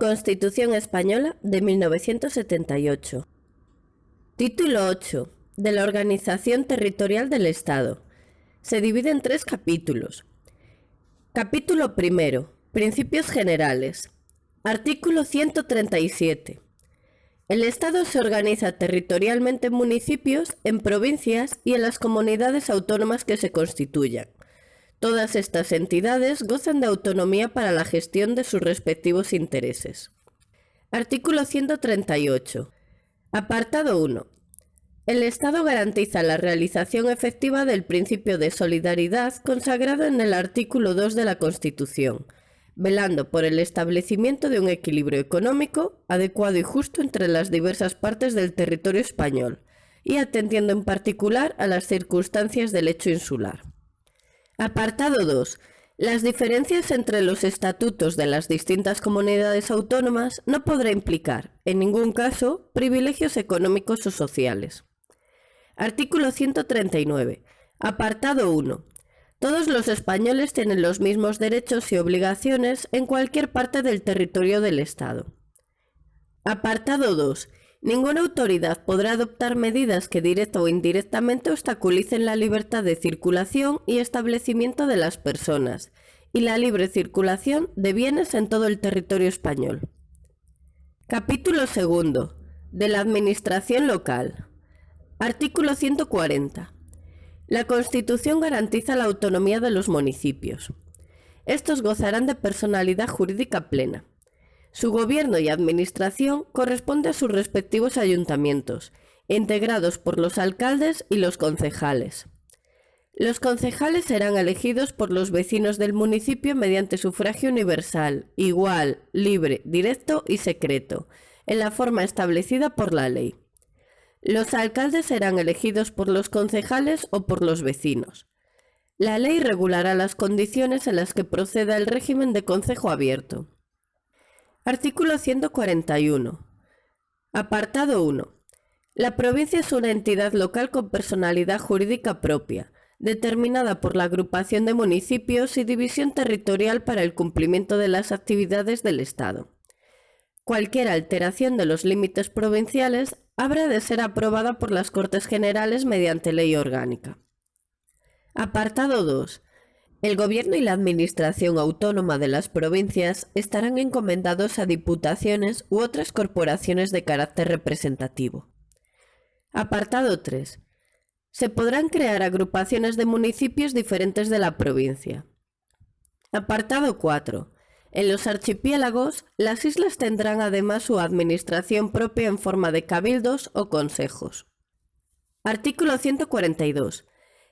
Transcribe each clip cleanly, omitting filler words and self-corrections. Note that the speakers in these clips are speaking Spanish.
Constitución Española de 1978. Título 8. De la organización territorial del Estado. Se divide en 3 capítulos. Capítulo primero. Principios generales. Artículo 137. El Estado se organiza territorialmente en municipios, en provincias y en las comunidades autónomas que se constituyan. Todas estas entidades gozan de autonomía para la gestión de sus respectivos intereses. Artículo 138. Apartado 1. El Estado garantiza la realización efectiva del principio de solidaridad consagrado en el artículo 2 de la Constitución, velando por el establecimiento de un equilibrio económico adecuado y justo entre las diversas partes del territorio español y atendiendo en particular a las circunstancias del hecho insular. Apartado 2. Las diferencias entre los estatutos de las distintas comunidades autónomas no podrá implicar, en ningún caso, privilegios económicos o sociales. Artículo 139. Apartado 1. Todos los españoles tienen los mismos derechos y obligaciones en cualquier parte del territorio del Estado. Apartado 2. Ninguna autoridad podrá adoptar medidas que directa o indirectamente obstaculicen la libertad de circulación y establecimiento de las personas y la libre circulación de bienes en todo el territorio español. Capítulo 2. De la Administración local. Artículo 140. La Constitución garantiza la autonomía de los municipios. Estos gozarán de personalidad jurídica plena. Su gobierno y administración corresponde a sus respectivos ayuntamientos, integrados por los alcaldes y los concejales. Los concejales serán elegidos por los vecinos del municipio mediante sufragio universal, igual, libre, directo y secreto, en la forma establecida por la ley. Los alcaldes serán elegidos por los concejales o por los vecinos. La ley regulará las condiciones en las que proceda el régimen de concejo abierto. Artículo 141. Apartado 1. La provincia es una entidad local con personalidad jurídica propia, determinada por la agrupación de municipios y división territorial para el cumplimiento de las actividades del Estado. Cualquier alteración de los límites provinciales habrá de ser aprobada por las Cortes Generales mediante ley orgánica. Apartado 2. El Gobierno y la Administración autónoma de las provincias estarán encomendados a diputaciones u otras corporaciones de carácter representativo. Apartado 3. Se podrán crear agrupaciones de municipios diferentes de la provincia. Apartado 4. En los archipiélagos, las islas tendrán además su administración propia en forma de cabildos o consejos. Artículo 142.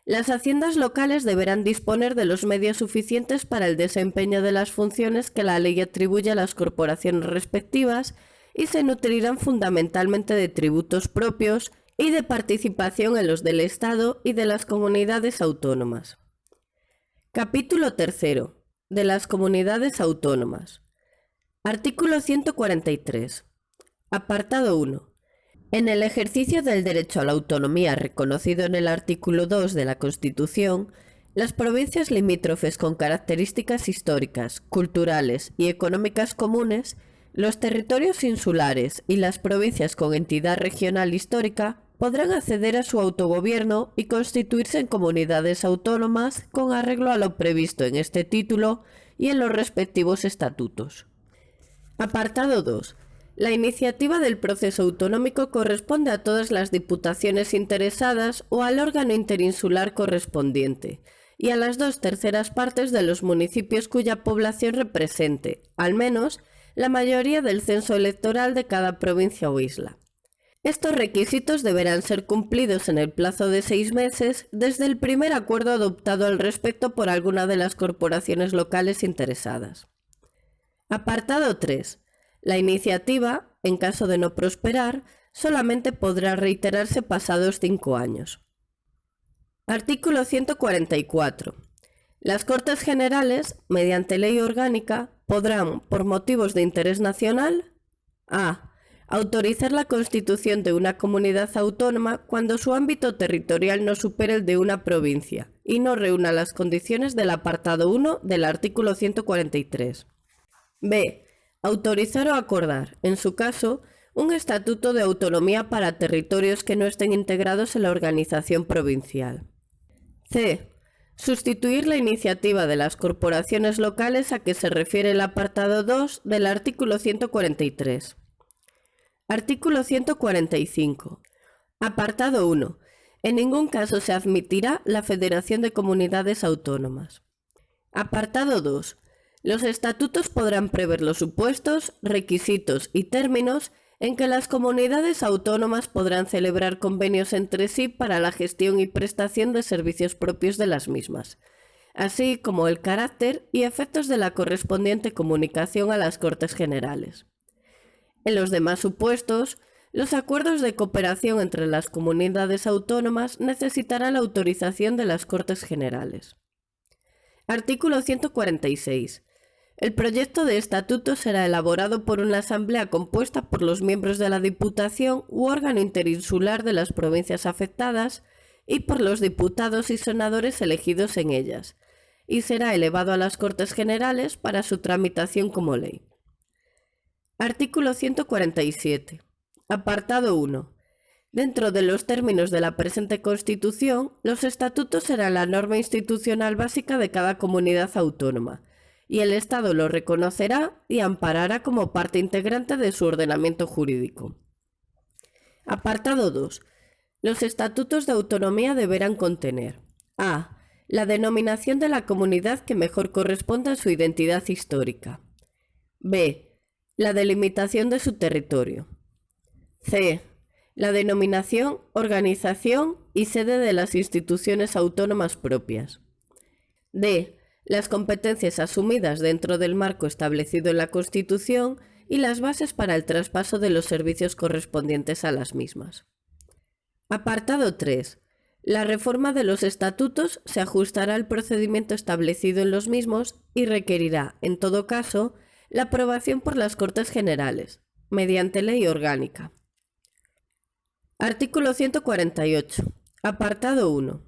Las haciendas locales deberán disponer de los medios suficientes para el desempeño de las funciones que la ley atribuye a las corporaciones respectivas y se nutrirán fundamentalmente de tributos propios y de participación en los del Estado y de las comunidades autónomas. Capítulo 3. De las comunidades autónomas. Artículo 143. Apartado 1. En el ejercicio del derecho a la autonomía reconocido en el artículo 2 de la Constitución, las provincias limítrofes con características históricas, culturales y económicas comunes, los territorios insulares y las provincias con entidad regional histórica podrán acceder a su autogobierno y constituirse en comunidades autónomas con arreglo a lo previsto en este título y en los respectivos estatutos. Apartado 2. La iniciativa del proceso autonómico corresponde a todas las diputaciones interesadas o al órgano interinsular correspondiente, y a las 2/3 partes de los municipios cuya población represente, al menos, la mayoría del censo electoral de cada provincia o isla. Estos requisitos deberán ser cumplidos en el plazo de 6 meses desde el primer acuerdo adoptado al respecto por alguna de las corporaciones locales interesadas. Apartado 3. La iniciativa, en caso de no prosperar, solamente podrá reiterarse pasados 5 años. Artículo 144. Las Cortes Generales, mediante ley orgánica, podrán, por motivos de interés nacional, a. Autorizar la constitución de una comunidad autónoma cuando su ámbito territorial no supere el de una provincia y no reúna las condiciones del apartado 1 del artículo 143. B. Autorizar o acordar, en su caso, un estatuto de autonomía para territorios que no estén integrados en la organización provincial. C. Sustituir la iniciativa de las corporaciones locales a que se refiere el apartado 2 del artículo 143. Artículo 145. Apartado 1. En ningún caso se admitirá la Federación de Comunidades Autónomas. Apartado 2. Los estatutos podrán prever los supuestos, requisitos y términos en que las comunidades autónomas podrán celebrar convenios entre sí para la gestión y prestación de servicios propios de las mismas, así como el carácter y efectos de la correspondiente comunicación a las Cortes Generales. En los demás supuestos, los acuerdos de cooperación entre las comunidades autónomas necesitarán la autorización de las Cortes Generales. Artículo 146. El proyecto de estatuto será elaborado por una asamblea compuesta por los miembros de la Diputación u órgano interinsular de las provincias afectadas y por los diputados y senadores elegidos en ellas, y será elevado a las Cortes Generales para su tramitación como ley. Artículo 147. Apartado 1. Dentro de los términos de la presente Constitución, los estatutos serán la norma institucional básica de cada comunidad autónoma, y el Estado lo reconocerá y amparará como parte integrante de su ordenamiento jurídico. Apartado 2. Los estatutos de autonomía deberán contener: a. La denominación de la comunidad que mejor corresponda a su identidad histórica. b. La delimitación de su territorio. c. La denominación, organización y sede de las instituciones autónomas propias. d. Las competencias asumidas dentro del marco establecido en la Constitución y las bases para el traspaso de los servicios correspondientes a las mismas. Apartado 3. La reforma de los estatutos se ajustará al procedimiento establecido en los mismos y requerirá, en todo caso, la aprobación por las Cortes Generales, mediante ley orgánica. Artículo 148. Apartado 1.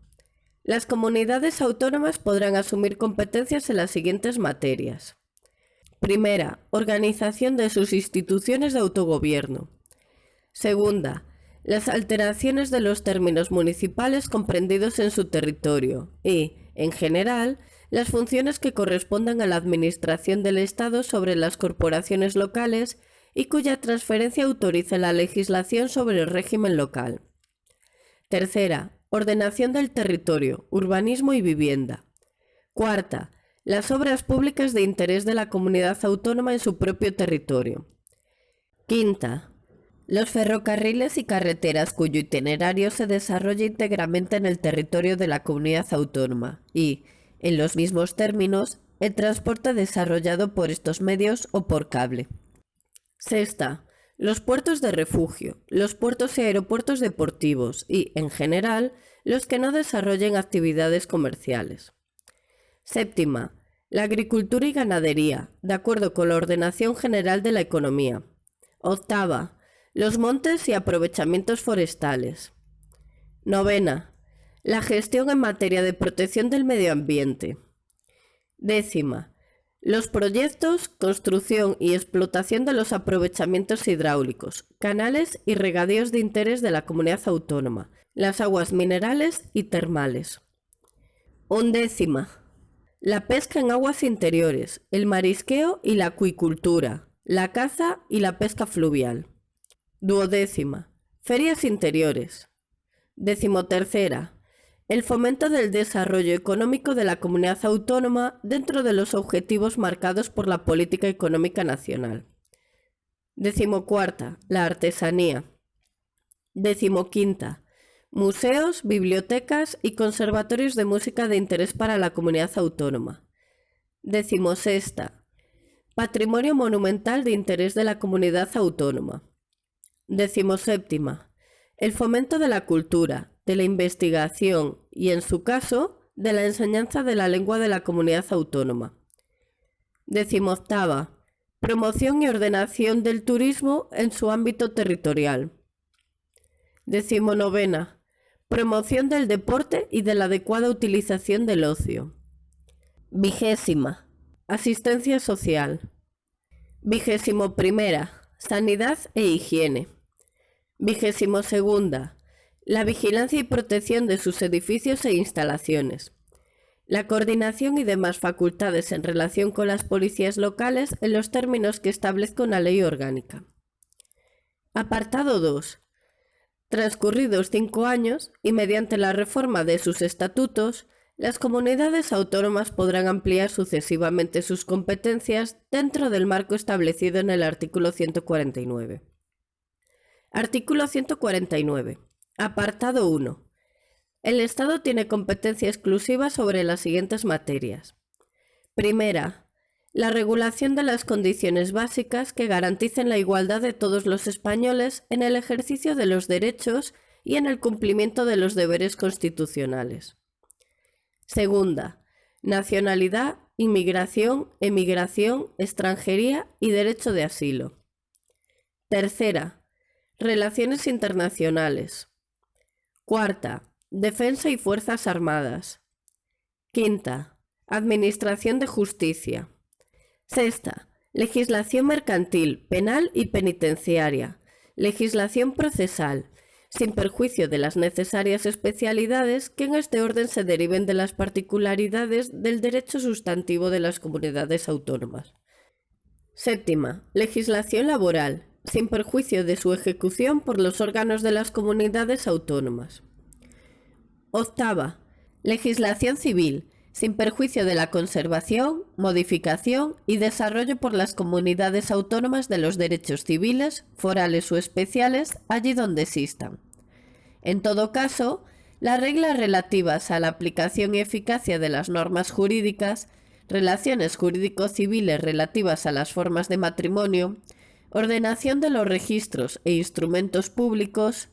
Las comunidades autónomas podrán asumir competencias en las siguientes materias. Primera, organización de sus instituciones de autogobierno. Segunda, las alteraciones de los términos municipales comprendidos en su territorio y, en general, las funciones que correspondan a la administración del Estado sobre las corporaciones locales y cuya transferencia autorice la legislación sobre el régimen local. Tercera, ordenación del territorio, urbanismo y vivienda. Cuarta, las obras públicas de interés de la comunidad autónoma en su propio territorio. Quinta, los ferrocarriles y carreteras cuyo itinerario se desarrolla íntegramente en el territorio de la comunidad autónoma y, en los mismos términos, el transporte desarrollado por estos medios o por cable. Sexta, los puertos de refugio, los puertos y aeropuertos deportivos y, en general, los que no desarrollen actividades comerciales. Séptima, la agricultura y ganadería, de acuerdo con la ordenación general de la economía. Octava, los montes y aprovechamientos forestales. Novena, la gestión en materia de protección del medio ambiente. Décima, los proyectos, construcción y explotación de los aprovechamientos hidráulicos, canales y regadíos de interés de la comunidad autónoma, las aguas minerales y termales. Undécima, la pesca en aguas interiores, el marisqueo y la acuicultura, la caza y la pesca fluvial. Duodécima, ferias interiores. Decimotercera, el fomento del desarrollo económico de la comunidad autónoma dentro de los objetivos marcados por la política económica nacional. Decimocuarta, la artesanía. Decimoquinta, museos, bibliotecas y conservatorios de música de interés para la comunidad autónoma. Decimosexta, patrimonio monumental de interés de la comunidad autónoma. Decimoséptima, el fomento de la cultura, de la investigación y, en su caso, de la enseñanza de la lengua de la comunidad autónoma. Decimoctava, promoción y ordenación del turismo en su ámbito territorial. Decimonovena, promoción del deporte y de la adecuada utilización del ocio. Vigésima, asistencia social. 21ª. Sanidad e higiene. 22ª. La vigilancia y protección de sus edificios e instalaciones. La coordinación y demás facultades en relación con las policías locales en los términos que establezca una ley orgánica. Apartado 2. Transcurridos 5 años, y mediante la reforma de sus estatutos, las comunidades autónomas podrán ampliar sucesivamente sus competencias dentro del marco establecido en el artículo 149. Artículo 149. Apartado 1. El Estado tiene competencia exclusiva sobre las siguientes materias. Primera, la regulación de las condiciones básicas que garanticen la igualdad de todos los españoles en el ejercicio de los derechos y en el cumplimiento de los deberes constitucionales. Segunda, nacionalidad, inmigración, emigración, extranjería y derecho de asilo. Tercera, relaciones internacionales. Cuarta, defensa y fuerzas armadas. Quinta, administración de justicia. Sexta, legislación mercantil, penal y penitenciaria. Legislación procesal, sin perjuicio de las necesarias especialidades que en este orden se deriven de las particularidades del derecho sustantivo de las comunidades autónomas. Séptima, legislación laboral, sin perjuicio de su ejecución por los órganos de las comunidades autónomas. Octava, legislación civil, sin perjuicio de la conservación, modificación y desarrollo por las comunidades autónomas de los derechos civiles, forales o especiales, allí donde existan. En todo caso, las reglas relativas a la aplicación y eficacia de las normas jurídicas, relaciones jurídico-civiles relativas a las formas de matrimonio, ordenación de los registros e instrumentos públicos,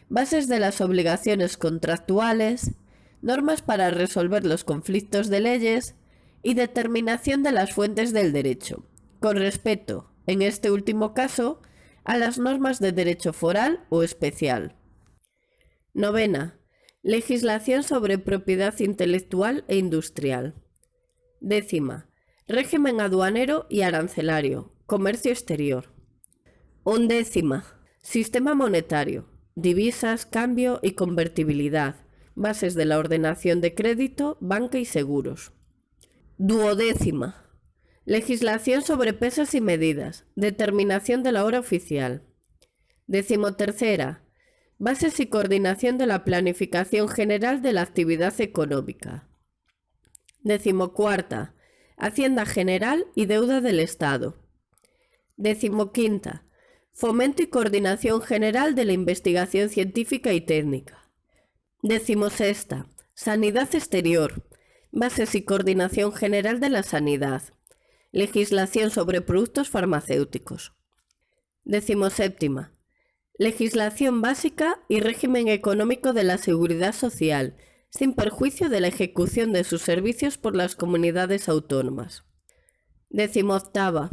bases de las obligaciones contractuales, normas para resolver los conflictos de leyes y determinación de las fuentes del derecho, con respecto, en este último caso, a las normas de derecho foral o especial. Novena, legislación sobre propiedad intelectual e industrial. Décima, régimen aduanero y arancelario, comercio exterior. Undécima, sistema monetario, divisas, cambio y convertibilidad, bases de la ordenación de crédito, banca y seguros. Duodécima, legislación sobre pesas y medidas, determinación de la hora oficial. Decimotercera, bases y coordinación de la planificación general de la actividad económica. Decimocuarta, Hacienda General y deuda del Estado. Decimoquinta, fomento y coordinación general de la investigación científica y técnica. Decimosexta, sanidad exterior, bases y coordinación general de la sanidad, legislación sobre productos farmacéuticos. Decimoséptima, legislación básica y régimen económico de la seguridad social, sin perjuicio de la ejecución de sus servicios por las comunidades autónomas. Decimoctava,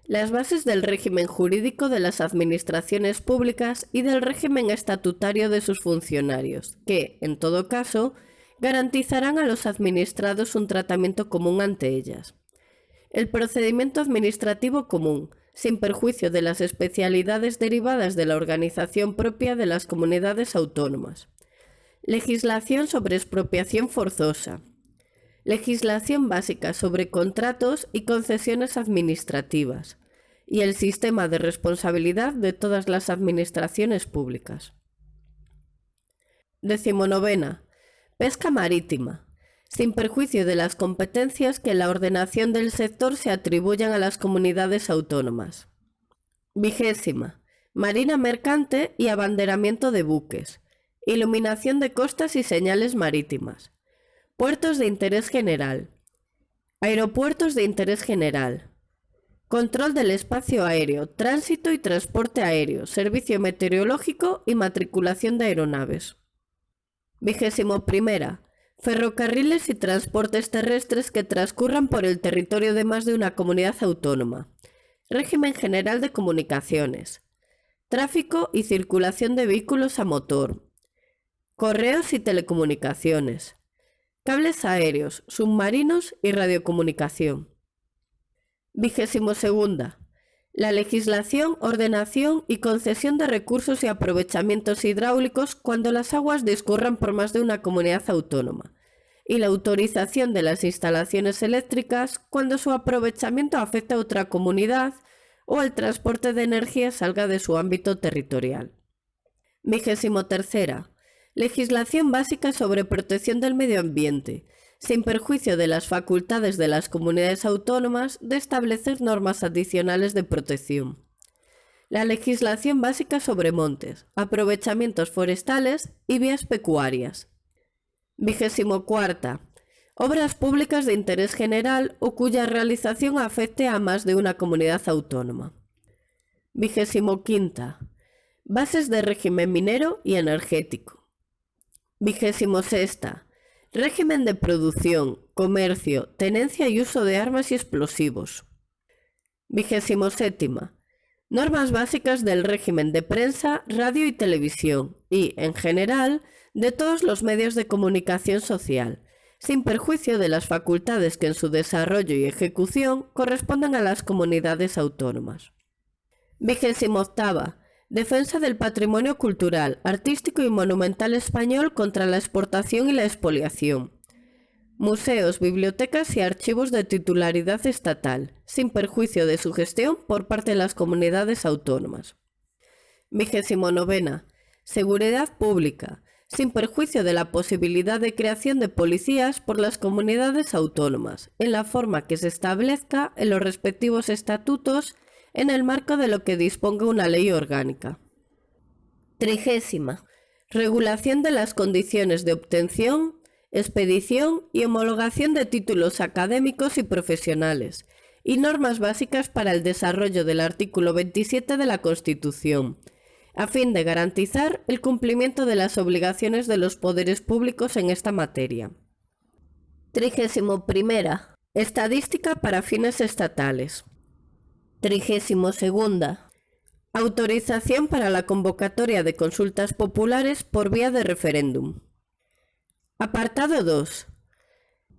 las bases del régimen jurídico de las administraciones públicas y del régimen estatutario de sus funcionarios, que, en todo caso, garantizarán a los administrados un tratamiento común ante ellas. El procedimiento administrativo común, sin perjuicio de las especialidades derivadas de la organización propia de las comunidades autónomas. Legislación sobre expropiación forzosa. Legislación básica sobre contratos y concesiones administrativas, y el sistema de responsabilidad de todas las administraciones públicas. Decimonovena, pesca marítima, sin perjuicio de las competencias que en la ordenación del sector se atribuyan a las comunidades autónomas. Vigésima, marina mercante y abanderamiento de buques, iluminación de costas y señales marítimas. Puertos de interés general. Aeropuertos de interés general. Control del espacio aéreo, tránsito y transporte aéreo, servicio meteorológico y matriculación de aeronaves. 21ª. Ferrocarriles y transportes terrestres que transcurran por el territorio de más de una comunidad autónoma. Régimen general de comunicaciones. Tráfico y circulación de vehículos a motor. Correos y telecomunicaciones. Cables aéreos, submarinos y radiocomunicación. 22ª. La legislación, ordenación y concesión de recursos y aprovechamientos hidráulicos cuando las aguas discurran por más de una comunidad autónoma, y la autorización de las instalaciones eléctricas cuando su aprovechamiento afecta a otra comunidad o el transporte de energía salga de su ámbito territorial. 23. Legislación básica sobre protección del medio ambiente, sin perjuicio de las facultades de las comunidades autónomas de establecer normas adicionales de protección. La legislación básica sobre montes, aprovechamientos forestales y vías pecuarias. 24. Obras públicas de interés general o cuya realización afecte a más de una comunidad autónoma. 25. Bases de régimen minero y energético. 26. Régimen de producción, comercio, tenencia y uso de armas y explosivos. 27. Normas básicas del régimen de prensa, radio y televisión y, en general, de todos los medios de comunicación social, sin perjuicio de las facultades que en su desarrollo y ejecución correspondan a las comunidades autónomas. 28. Defensa del patrimonio cultural, artístico y monumental español contra la exportación y la expoliación. Museos, bibliotecas y archivos de titularidad estatal, sin perjuicio de su gestión por parte de las comunidades autónomas. 29. Seguridad pública, sin perjuicio de la posibilidad de creación de policías por las comunidades autónomas, en la forma que se establezca en los respectivos estatutos en el marco de lo que disponga una ley orgánica. 30. Regulación de las condiciones de obtención, expedición y homologación de títulos académicos y profesionales, y normas básicas para el desarrollo del artículo 27 de la Constitución, a fin de garantizar el cumplimiento de las obligaciones de los poderes públicos en esta materia. 31. Estadística para fines estatales. 32. Autorización para la convocatoria de consultas populares por vía de referéndum. Apartado 2.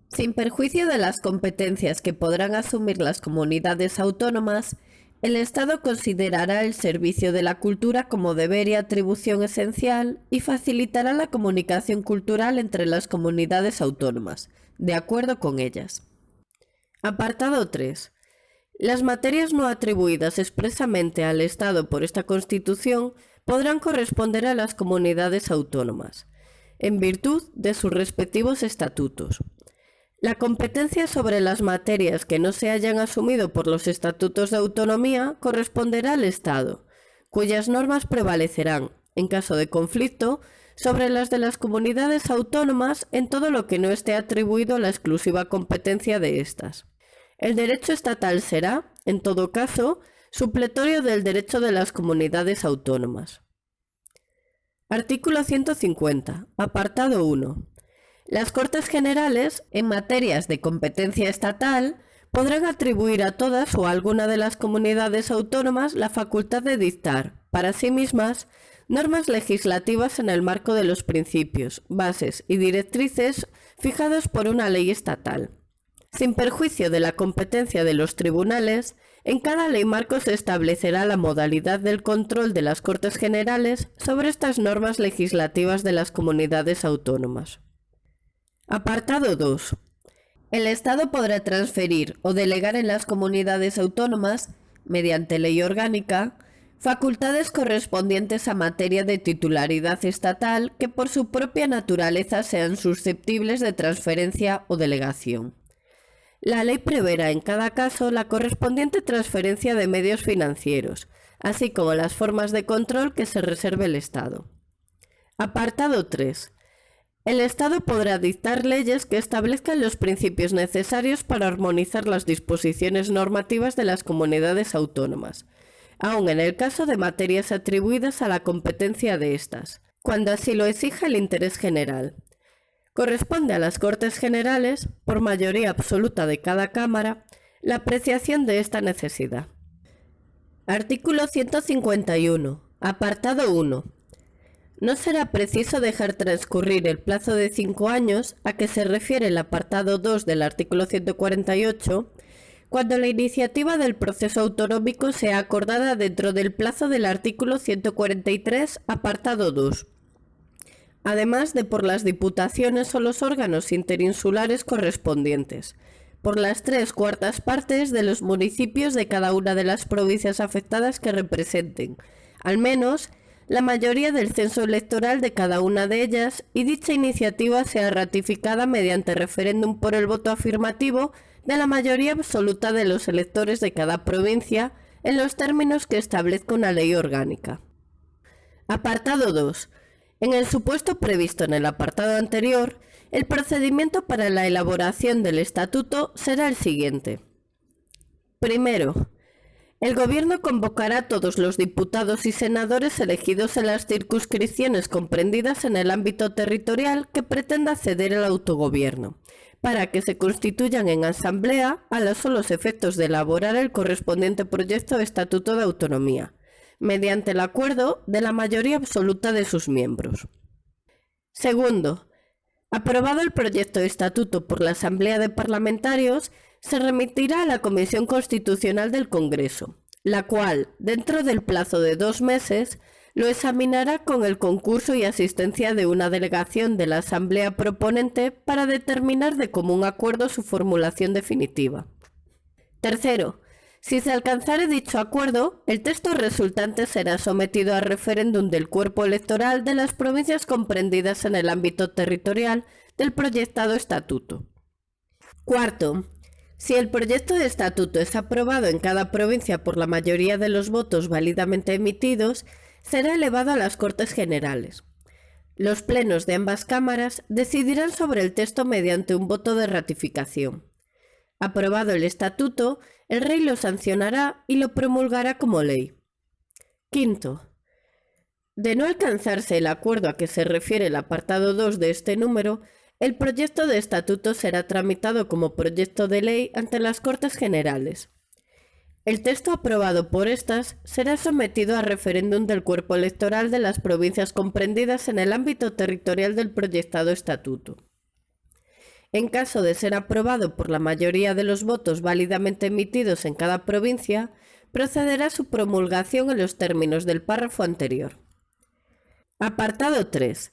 Sin perjuicio de las competencias que podrán asumir las comunidades autónomas, el Estado considerará el servicio de la cultura como deber y atribución esencial y facilitará la comunicación cultural entre las comunidades autónomas, de acuerdo con ellas. Apartado 3. Las materias no atribuidas expresamente al Estado por esta Constitución podrán corresponder a las comunidades autónomas, en virtud de sus respectivos estatutos. La competencia sobre las materias que no se hayan asumido por los estatutos de autonomía corresponderá al Estado, cuyas normas prevalecerán, en caso de conflicto, sobre las de las comunidades autónomas en todo lo que no esté atribuido a la exclusiva competencia de éstas. El derecho estatal será, en todo caso, supletorio del derecho de las comunidades autónomas. Artículo 150. Apartado 1. Las Cortes Generales, en materias de competencia estatal, podrán atribuir a todas o a alguna de las comunidades autónomas la facultad de dictar, para sí mismas, normas legislativas en el marco de los principios, bases y directrices fijados por una ley estatal. Sin perjuicio de la competencia de los tribunales, en cada ley marco se establecerá la modalidad del control de las Cortes Generales sobre estas normas legislativas de las comunidades autónomas. Apartado 2. El Estado podrá transferir o delegar en las comunidades autónomas, mediante ley orgánica, facultades correspondientes a materia de titularidad estatal que por su propia naturaleza sean susceptibles de transferencia o delegación. La ley preverá en cada caso la correspondiente transferencia de medios financieros, así como las formas de control que se reserve el Estado. Apartado 3. El Estado podrá dictar leyes que establezcan los principios necesarios para armonizar las disposiciones normativas de las comunidades autónomas, aun en el caso de materias atribuidas a la competencia de éstas, cuando así lo exija el interés general. Corresponde a las Cortes Generales, por mayoría absoluta de cada Cámara, la apreciación de esta necesidad. Artículo 151. Apartado 1. No será preciso dejar transcurrir el plazo de 5 años a que se refiere el apartado 2 del artículo 148, cuando la iniciativa del proceso autonómico sea acordada dentro del plazo del artículo 143, apartado 2. Además de por las diputaciones o los órganos interinsulares correspondientes, por las 3/4 partes de los municipios de cada una de las provincias afectadas que representen, al menos la mayoría del censo electoral de cada una de ellas, y dicha iniciativa sea ratificada mediante referéndum por el voto afirmativo de la mayoría absoluta de los electores de cada provincia en los términos que establezca una ley orgánica. Apartado 2. En el supuesto previsto en el apartado anterior, el procedimiento para la elaboración del estatuto será el siguiente. Primero, el Gobierno convocará a todos los diputados y senadores elegidos en las circunscripciones comprendidas en el ámbito territorial que pretenda ceder el autogobierno, para que se constituyan en asamblea a los solos efectos de elaborar el correspondiente proyecto de estatuto de autonomía, mediante el acuerdo de la mayoría absoluta de sus miembros. Segundo, aprobado el proyecto de estatuto por la Asamblea de Parlamentarios, se remitirá a la Comisión Constitucional del Congreso, la cual, dentro del plazo de 2 meses, lo examinará con el concurso y asistencia de una delegación de la Asamblea proponente para determinar de común acuerdo su formulación definitiva. Tercero, si se alcanzare dicho acuerdo, el texto resultante será sometido a referéndum del cuerpo electoral de las provincias comprendidas en el ámbito territorial del proyectado estatuto. Cuarto, si el proyecto de estatuto es aprobado en cada provincia por la mayoría de los votos válidamente emitidos, será elevado a las Cortes Generales. Los plenos de ambas cámaras decidirán sobre el texto mediante un voto de ratificación. Aprobado el estatuto, el Rey lo sancionará y lo promulgará como ley. Quinto, de no alcanzarse el acuerdo a que se refiere el apartado 2 de este número, el proyecto de estatuto será tramitado como proyecto de ley ante las Cortes Generales. El texto aprobado por estas será sometido a referéndum del cuerpo electoral de las provincias comprendidas en el ámbito territorial del proyectado estatuto. En caso de ser aprobado por la mayoría de los votos válidamente emitidos en cada provincia, procederá a su promulgación en los términos del párrafo anterior. Apartado 3.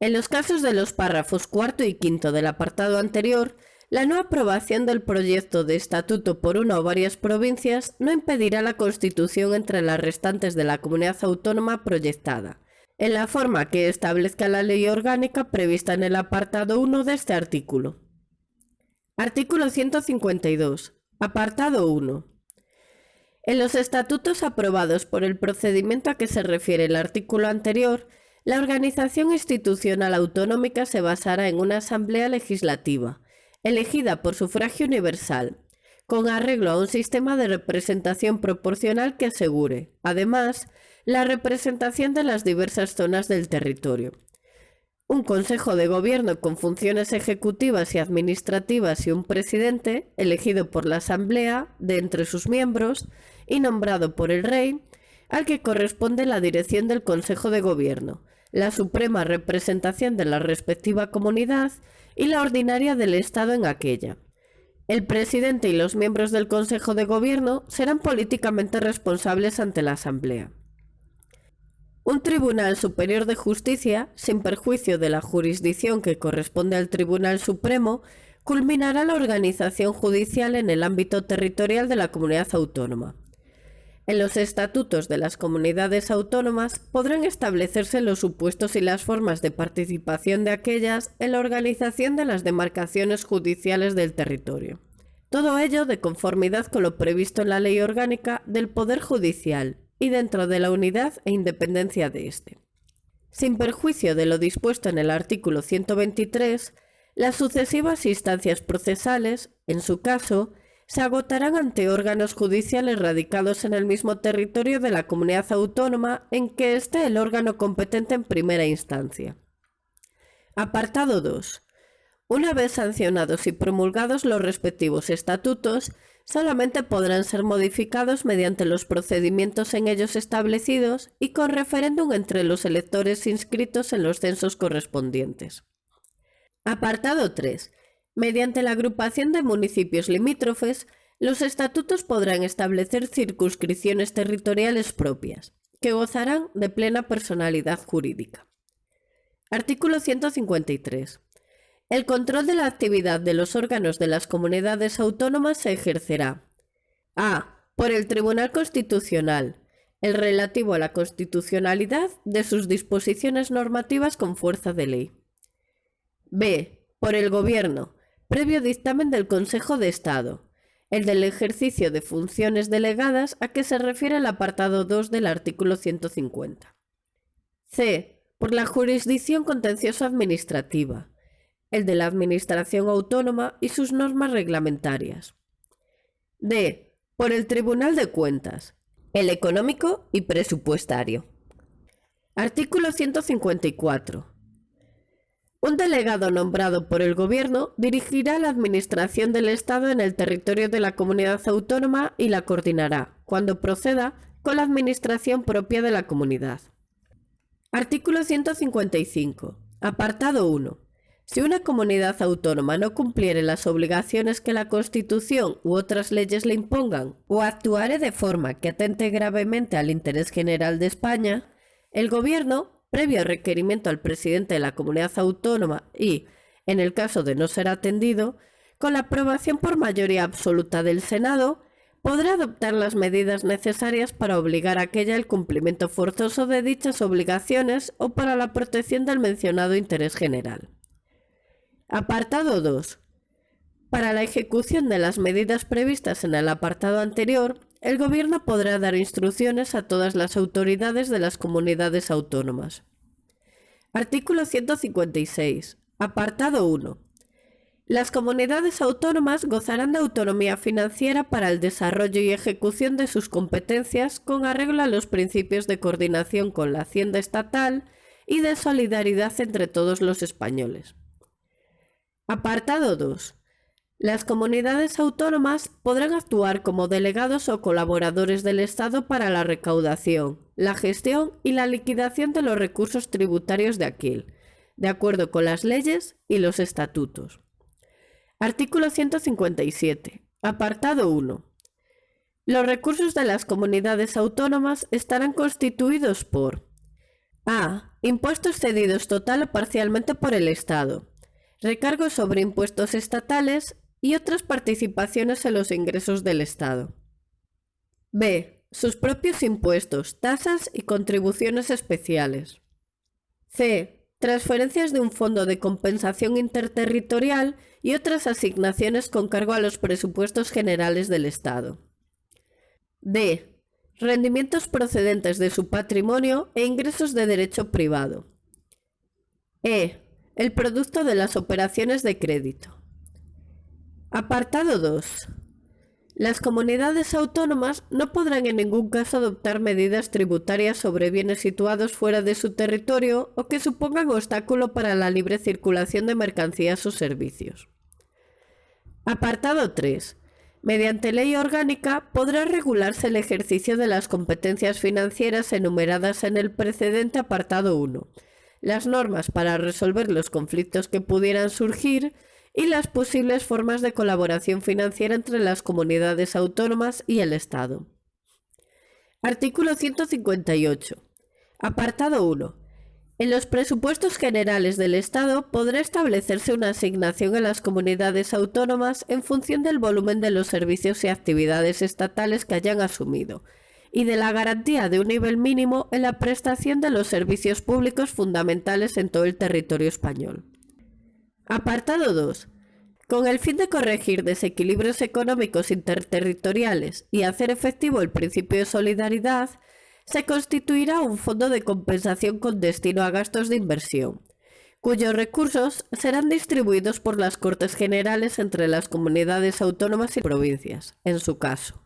En los casos de los párrafos 4 y 5 del apartado anterior, la no aprobación del proyecto de estatuto por una o varias provincias no impedirá la constitución entre las restantes de la comunidad autónoma proyectada, en la forma que establezca la ley orgánica prevista en el apartado 1 de este artículo. Artículo 152. Apartado 1. En los estatutos aprobados por el procedimiento a que se refiere el artículo anterior, la organización institucional autonómica se basará en una asamblea legislativa, elegida por sufragio universal, con arreglo a un sistema de representación proporcional que asegure, además, la representación de las diversas zonas del territorio. Un Consejo de Gobierno con funciones ejecutivas y administrativas y un presidente, elegido por la Asamblea, de entre sus miembros, y nombrado por el Rey, al que corresponde la dirección del Consejo de Gobierno, la suprema representación de la respectiva comunidad y la ordinaria del Estado en aquella. El presidente y los miembros del Consejo de Gobierno serán políticamente responsables ante la Asamblea. Un Tribunal Superior de Justicia, sin perjuicio de la jurisdicción que corresponde al Tribunal Supremo, culminará la organización judicial en el ámbito territorial de la comunidad autónoma. En los estatutos de las comunidades autónomas podrán establecerse los supuestos y las formas de participación de aquellas en la organización de las demarcaciones judiciales del territorio. Todo ello de conformidad con lo previsto en la Ley Orgánica del Poder Judicial y dentro de la unidad e independencia de éste. Sin perjuicio de lo dispuesto en el artículo 123, las sucesivas instancias procesales, en su caso, se agotarán ante órganos judiciales radicados en el mismo territorio de la comunidad autónoma en que esté el órgano competente en primera instancia. Apartado 2. Una vez sancionados y promulgados los respectivos estatutos, solamente podrán ser modificados mediante los procedimientos en ellos establecidos y con referéndum entre los electores inscritos en los censos correspondientes. Apartado 3. Mediante la agrupación de municipios limítrofes, Los estatutos podrán establecer circunscripciones territoriales propias, que gozarán de plena personalidad jurídica. Artículo 153. El control de la actividad de los órganos de las comunidades autónomas se ejercerá: a. Por el Tribunal Constitucional, el relativo a la constitucionalidad de sus disposiciones normativas con fuerza de ley. b. Por el Gobierno, previo dictamen del Consejo de Estado, el del ejercicio de funciones delegadas a que se refiere el apartado 2 del artículo 150. c. Por la jurisdicción contencioso administrativa, el de la Administración Autónoma y sus normas reglamentarias. d. Por el Tribunal de Cuentas, el económico y presupuestario. Artículo 154. Un delegado nombrado por el Gobierno dirigirá la administración del Estado en el territorio de la comunidad autónoma y la coordinará, cuando proceda, con la administración propia de la comunidad. Artículo 155. Apartado 1. Si una comunidad autónoma no cumpliere las obligaciones que la Constitución u otras leyes le impongan, o actuare de forma que atente gravemente al interés general de España, el Gobierno, previo requerimiento al presidente de la comunidad autónoma y, en el caso de no ser atendido, con la aprobación por mayoría absoluta del Senado, podrá adoptar las medidas necesarias para obligar a aquella el cumplimiento forzoso de dichas obligaciones o para la protección del mencionado interés general. Apartado 2. Para la ejecución de las medidas previstas en el apartado anterior, el Gobierno podrá dar instrucciones a todas las autoridades de las comunidades autónomas. Artículo 156. Apartado 1. Las comunidades autónomas gozarán de autonomía financiera para el desarrollo y ejecución de sus competencias con arreglo a los principios de coordinación con la Hacienda estatal y de solidaridad entre todos los españoles. Apartado 2. Las comunidades autónomas podrán actuar como delegados o colaboradores del Estado para la recaudación, la gestión y la liquidación de los recursos tributarios de aquel, de acuerdo con las leyes y los estatutos. Artículo 157. Apartado 1. Los recursos de las comunidades autónomas estarán constituidos por: a. Impuestos cedidos total o parcialmente por el Estado, recargos sobre impuestos estatales y otras participaciones en los ingresos del Estado. b. Sus propios impuestos, tasas y contribuciones especiales. c. Transferencias de un fondo de compensación interterritorial y otras asignaciones con cargo a los presupuestos generales del Estado. d. Rendimientos procedentes de su patrimonio e ingresos de derecho privado. e. El producto de las operaciones de crédito. Apartado 2. Las comunidades autónomas no podrán en ningún caso adoptar medidas tributarias sobre bienes situados fuera de su territorio o que supongan obstáculo para la libre circulación de mercancías o servicios. Apartado 3. Mediante ley orgánica podrá regularse el ejercicio de las competencias financieras enumeradas en el precedente apartado 1, las normas para resolver los conflictos que pudieran surgir y las posibles formas de colaboración financiera entre las comunidades autónomas y el Estado. Artículo 158. Apartado 1. En los presupuestos generales del Estado podrá establecerse una asignación a las comunidades autónomas en función del volumen de los servicios y actividades estatales que hayan asumido y de la garantía de un nivel mínimo en la prestación de los servicios públicos fundamentales en todo el territorio español. Apartado 2. Con el fin de corregir desequilibrios económicos interterritoriales y hacer efectivo el principio de solidaridad, se constituirá un fondo de compensación con destino a gastos de inversión, cuyos recursos serán distribuidos por las Cortes Generales entre las comunidades autónomas y provincias, en su caso.